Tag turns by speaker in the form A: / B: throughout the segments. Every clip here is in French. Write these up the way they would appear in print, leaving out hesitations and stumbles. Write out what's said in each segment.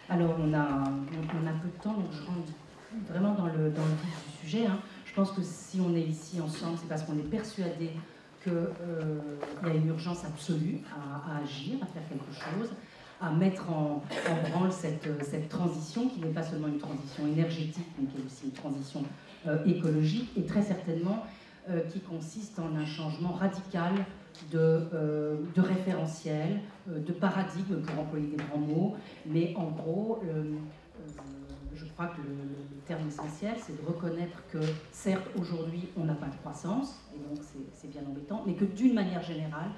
A: Alors, on a peu de temps, donc je rentre vraiment dans le vif du sujet. Hein. Je pense que si on est ici ensemble, c'est parce qu'on est persuadé qu'il y a une urgence absolue à agir, à faire quelque chose, à mettre en branle cette transition, qui n'est pas seulement une transition énergétique, mais qui est aussi une transition écologique, et très certainement qui consiste en un changement radical de référentiel, de paradigme, pour employer des grands mots, mais en gros, je crois que le terme essentiel, c'est de reconnaître que, certes, aujourd'hui, on n'a pas de croissance, et donc c'est bien embêtant, mais que d'une manière générale,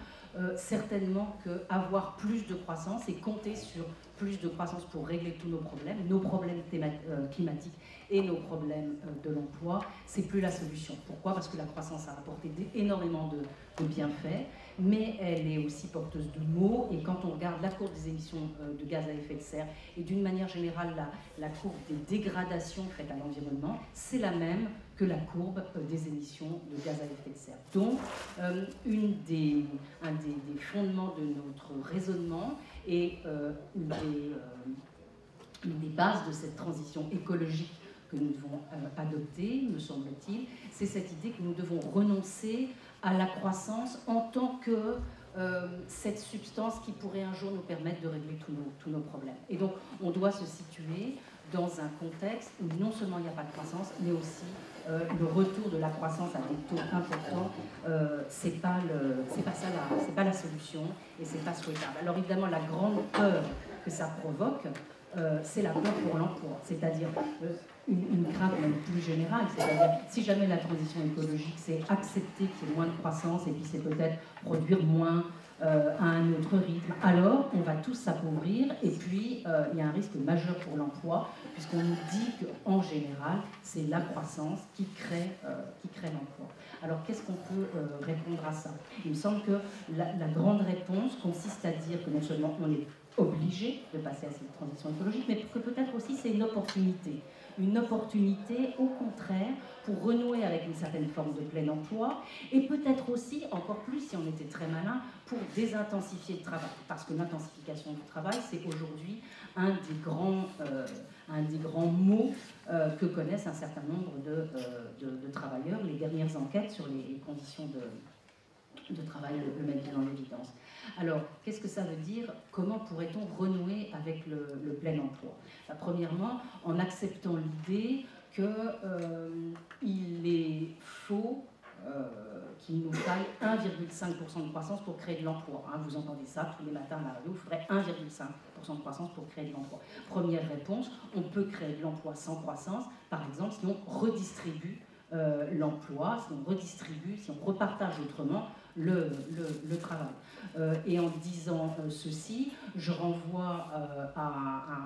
A: certainement qu'avoir plus de croissance et compter sur plus de croissance pour régler tous nos problèmes climatiques et nos problèmes de l'emploi, c'est plus la solution. Pourquoi? Parce que la croissance a apporté énormément de bienfaits, mais elle est aussi porteuse de maux, et quand on regarde la courbe des émissions de gaz à effet de serre, et d'une manière générale la courbe des dégradations faites à l'environnement, c'est la même que la courbe des émissions de gaz à effet de serre. Donc, un des fondements de notre raisonnement et une des bases de cette transition écologique que nous devons adopter, me semble-t-il, c'est cette idée que nous devons renoncer à la croissance en tant que cette substance qui pourrait un jour nous permettre de régler tous nos problèmes. Et donc, on doit se situer dans un contexte où non seulement il n'y a pas de croissance, mais aussi le retour de la croissance à des taux importants, c'est pas la solution, et c'est pas souhaitable. Alors évidemment, la grande peur que ça provoque, c'est la peur pour l'emploi, c'est-à-dire une crainte même plus générale, c'est-à-dire si jamais la transition écologique, c'est accepter qu'il y ait moins de croissance et puis c'est peut-être produire moins à un autre rythme, alors on va tous s'appauvrir, et puis il y a un risque majeur pour l'emploi, puisqu'on nous dit qu'en général, c'est la croissance qui crée l'emploi. Alors qu'est-ce qu'on peut répondre à ça? Il me semble que la grande réponse consiste à dire que non seulement on est obligé de passer à cette transition écologique, mais que peut-être aussi c'est une opportunité. Une opportunité, au contraire, pour renouer avec une certaine forme de plein emploi, et peut-être aussi, encore plus si on était très malin, pour désintensifier le travail. Parce que l'intensification du travail, c'est aujourd'hui un des grands maux que connaissent un certain nombre de travailleurs. Les dernières enquêtes sur les conditions de travail le mettent bien en évidence. Alors, qu'est-ce que ça veut dire? Comment pourrait-on renouer avec le plein emploi? Premièrement, en acceptant l'idée qu'il est faux qu'il nous faille 1,5% de croissance pour créer de l'emploi. Hein, vous entendez ça tous les matins à la radio, il faudrait 1,5% de croissance pour créer de l'emploi. Première réponse, on peut créer de l'emploi sans croissance, par exemple, si on redistribue l'emploi, si on redistribue, si on repartage autrement le travail. Et en disant ceci, je renvoie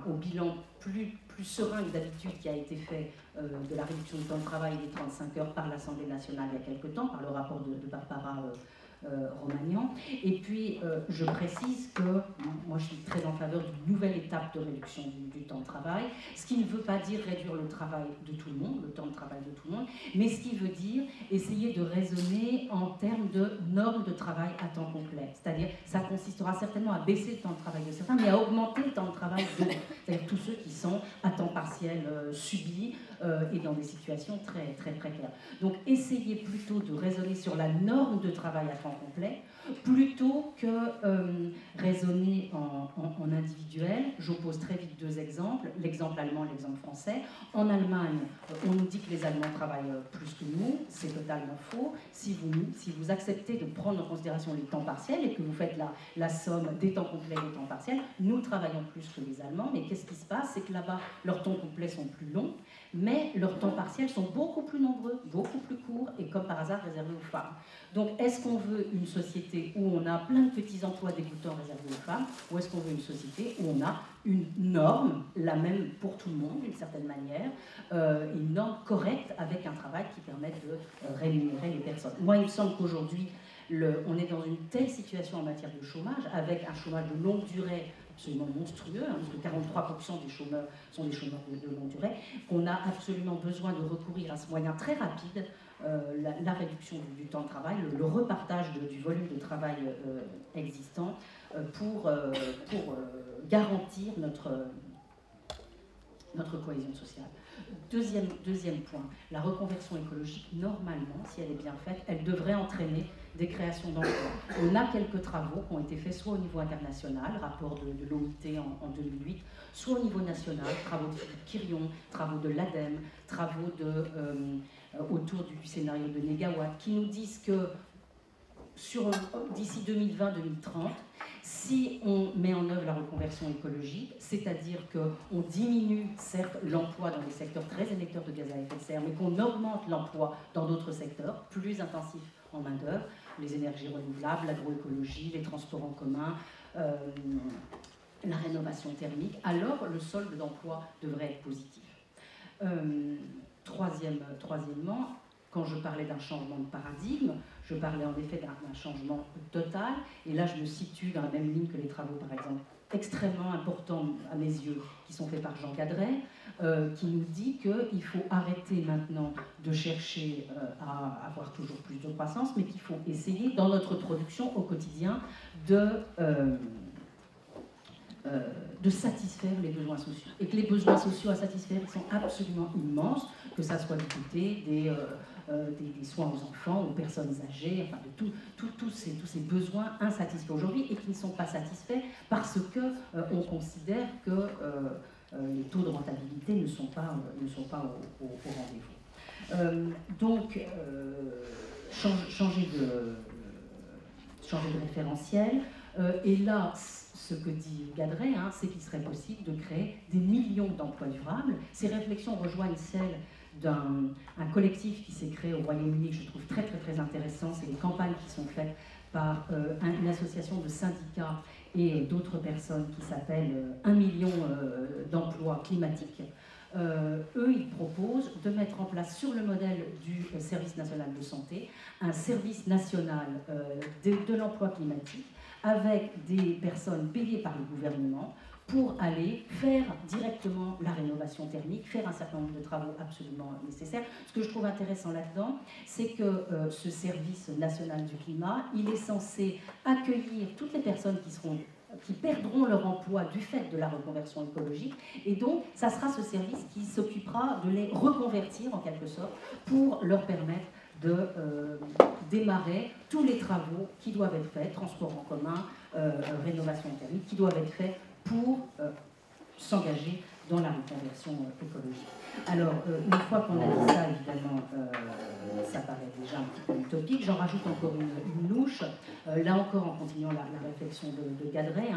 A: au bilan plus serein que d'habitude qui a été fait de la réduction du temps de travail des 35 heures par l'Assemblée nationale il y a quelque temps, par le rapport de Barbara Romagnan. Et puis, je précise que moi, je suis très en faveur d'une nouvelle étape de réduction du temps de travail, ce qui ne veut pas dire réduire le travail de tout le monde, le temps de travail de tout le monde, mais ce qui veut dire essayer de raisonner en termes de normes de travail à temps complet. C'est-à-dire, ça consistera certainement à baisser le temps de travail de certains, mais à augmenter le temps de travail d'autres, c'est-à-dire tous ceux qui sont à temps partiel subi et dans des situations très, très précaires. Donc, essayez plutôt de raisonner sur la norme de travail à temps complet, plutôt que raisonner en individuel. J'oppose très vite deux exemples, l'exemple allemand et l'exemple français. En Allemagne, on nous dit que les Allemands travaillent plus que nous, c'est totalement faux. Si vous acceptez de prendre en considération les temps partiels et que vous faites la somme des temps complets et des temps partiels, nous travaillons plus que les Allemands, mais qu'est-ce qui se passe? C'est que là-bas, leurs temps complets sont plus longs, mais leurs temps partiels sont beaucoup plus nombreux, beaucoup plus courts, et comme par hasard réservés aux femmes. Donc, est-ce qu'on veut une société où on a plein de petits emplois dégoûtants réservés aux femmes, ou est-ce qu'on veut une société où on a une norme, la même pour tout le monde, d'une certaine manière, une norme correcte avec un travail qui permette de rémunérer les personnes? Moi, il me semble qu'aujourd'hui, on est dans une telle situation en matière de chômage, avec un chômage de longue durée absolument monstrueux, hein, parce que 43% des chômeurs sont des chômeurs de longue durée, qu'on a absolument besoin de recourir à ce moyen très rapide, la réduction du temps de travail, le repartage du volume de travail existant pour garantir notre cohésion sociale. Deuxième point, la reconversion écologique, normalement, si elle est bien faite, elle devrait entraîner des créations d'emplois. On a quelques travaux qui ont été faits soit au niveau international, rapport de l'OIT en 2008, soit au niveau national, travaux de Philippe Quirion, travaux de l'ADEME, travaux autour du scénario de Négawatt, qui nous disent que d'ici 2020-2030, si on met en œuvre la reconversion écologique, c'est-à-dire qu'on diminue certes l'emploi dans les secteurs très émetteurs de gaz à effet de serre, mais qu'on augmente l'emploi dans d'autres secteurs plus intensifs en main-d'œuvre, les énergies renouvelables, l'agroécologie, les transports en commun, la rénovation thermique, alors le solde d'emploi devrait être positif. Troisièmement, quand je parlais d'un changement de paradigme, je parlais en effet d'un changement total, et là je me situe dans la même ligne que les travaux, par exemple, extrêmement importants à mes yeux, qui sont faits par Jean Cadret, qui nous dit qu'il faut arrêter maintenant de chercher à avoir toujours plus de croissance, mais qu'il faut essayer, dans notre production au quotidien, de satisfaire les besoins sociaux. Et que les besoins sociaux à satisfaire, ils sont absolument immenses, que ça soit du côté des soins aux enfants, aux personnes âgées, enfin de tous ces besoins insatisfaits aujourd'hui et qui ne sont pas satisfaits parce qu'on considère que les taux de rentabilité ne sont pas au rendez-vous. Donc, changer de référentiel. Et là, ce que dit Gadret, c'est qu'il serait possible de créer des millions d'emplois durables. Ces réflexions rejoignent celles d'un collectif qui s'est créé au Royaume-Uni, que je trouve très très très intéressant. C'est les campagnes qui sont faites par une association de syndicats et d'autres personnes qui s'appelle 1 million d'emplois climatiques. Eux, ils proposent de mettre en place, sur le modèle du service national de santé, un service national de l'emploi climatique avec des personnes payées par le gouvernement pour aller faire directement la rénovation thermique, faire un certain nombre de travaux absolument nécessaires. Ce que je trouve intéressant là-dedans, c'est que ce service national du climat, il est censé accueillir toutes les personnes qui perdront leur emploi du fait de la reconversion écologique, et donc ça sera ce service qui s'occupera de les reconvertir en quelque sorte pour leur permettre de démarrer tous les travaux qui doivent être faits, transport en commun, rénovation thermique, qui doivent être faits pour s'engager dans la reconversion écologique. Alors, une fois qu'on a dit ça, évidemment, ça paraît déjà un petit peu utopique. J'en rajoute encore une louche, là encore en continuant la réflexion de Gadret,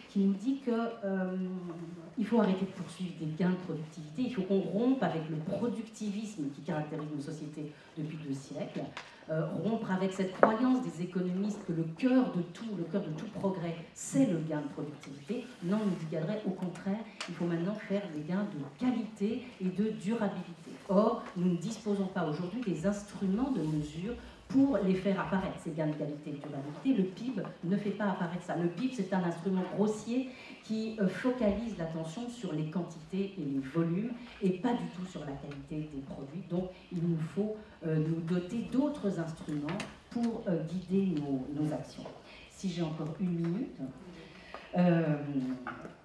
A: qui nous dit qu'il faut arrêter de poursuivre des gains de productivité, il faut qu'on rompe avec le productivisme qui caractérise nos sociétés depuis 2 siècles, rompre avec cette croyance des économistes que le cœur de tout progrès, c'est le gain de productivité. Non, nous dit Gadret, au contraire, il faut maintenant faire des gains de qualité et de durabilité. Or, nous ne disposons pas aujourd'hui des instruments de mesure pour les faire apparaître, ces gains de qualité et de durabilité. Le PIB ne fait pas apparaître ça. Le PIB, c'est un instrument grossier qui focalise l'attention sur les quantités et les volumes et pas du tout sur la qualité des produits. Donc, il nous faut nous doter d'autres instruments pour guider nos actions. Si j'ai encore 1 minute.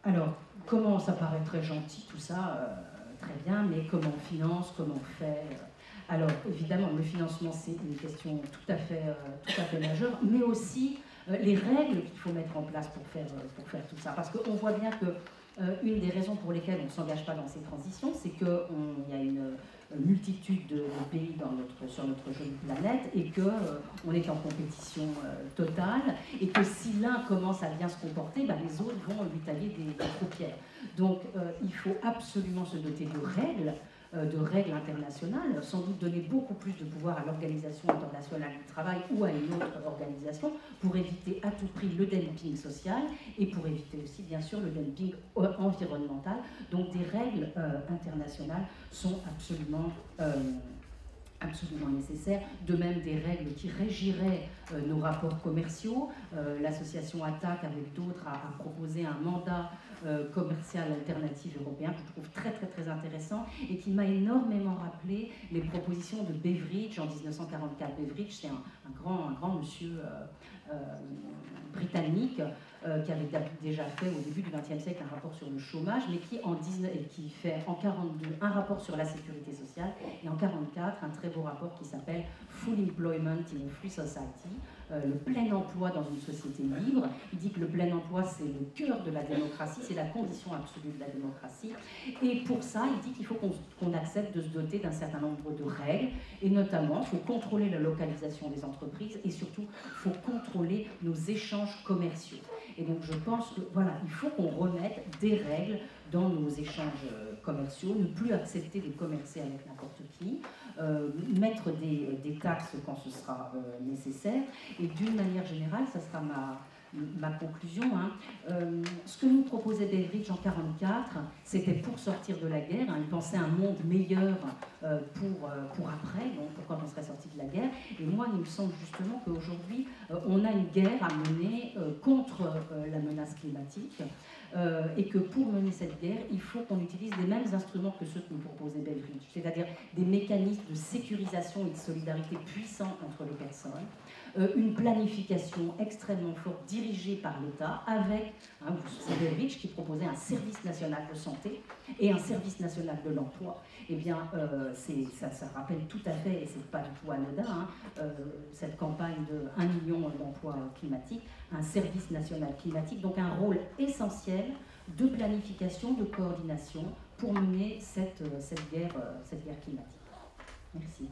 A: Alors, comment ça paraît très gentil tout ça, très bien, mais comment on finance, comment on fait Alors, évidemment, le financement, c'est une question tout à fait majeure, mais aussi les règles qu'il faut mettre en place pour faire tout ça. Parce qu'on voit bien que une des raisons pour lesquelles on ne s'engage pas dans ces transitions, c'est qu'il y a une multitude de pays sur notre jolie planète et qu'on est en compétition totale et que si l'un commence à bien se comporter, les autres vont lui tailler des paupières. Donc il faut absolument se doter de règles internationales, sans doute donner beaucoup plus de pouvoir à l'Organisation internationale du travail ou à une autre organisation pour éviter à tout prix le dumping social et pour éviter aussi bien sûr le dumping environnemental. Donc des règles internationales sont absolument nécessaires, de même des règles qui régiraient nos rapports commerciaux. L'association ATTAC avec d'autres a proposé un mandat commercial alternatif européen que je trouve très très très intéressant et qui m'a énormément rappelé les propositions de Beveridge en 1944. Beveridge, c'est un grand monsieur britannique qui avait déjà fait au début du XXe siècle un rapport sur le chômage, mais qui fait en 1942 un rapport sur la sécurité sociale, et en 1944 un très beau rapport qui s'appelle Full Employment in a Free Society, le plein emploi dans une société libre. Il dit que le plein emploi, c'est le cœur de la démocratie, c'est la condition absolue de la démocratie. Et pour ça, il dit qu'il faut qu'on accepte de se doter d'un certain nombre de règles, et notamment, il faut contrôler la localisation des entreprises, et surtout, il faut contrôler nos échanges commerciaux. Et donc, je pense que, voilà, il faut qu'on remette des règles dans nos échanges commerciaux, ne plus accepter de commercer avec n'importe qui, mettre des taxes quand ce sera nécessaire. Et d'une manière générale, ça sera ma conclusion. Ce que nous proposait Beveridge en 1944, c'était pour sortir de la guerre. Il pensait un monde meilleur pour après, donc pour quand on serait sorti de la guerre. Et moi, il me semble justement qu'aujourd'hui, on a une guerre à mener contre la menace climatique. Et que pour mener cette guerre, il faut qu'on utilise les mêmes instruments que ceux que nous proposait Beveridge, c'est-à-dire des mécanismes de sécurisation et de solidarité puissants entre les personnes, une planification extrêmement forte dirigée par l'État avec, c'est Beveridge qui proposait un service national de santé et un service national de l'emploi. Eh bien, ça rappelle tout à fait, et c'est pas du tout anodin, cette campagne de 1 million d'emplois climatiques, un service national climatique, donc un rôle essentiel de planification, de coordination pour mener cette guerre climatique. Merci.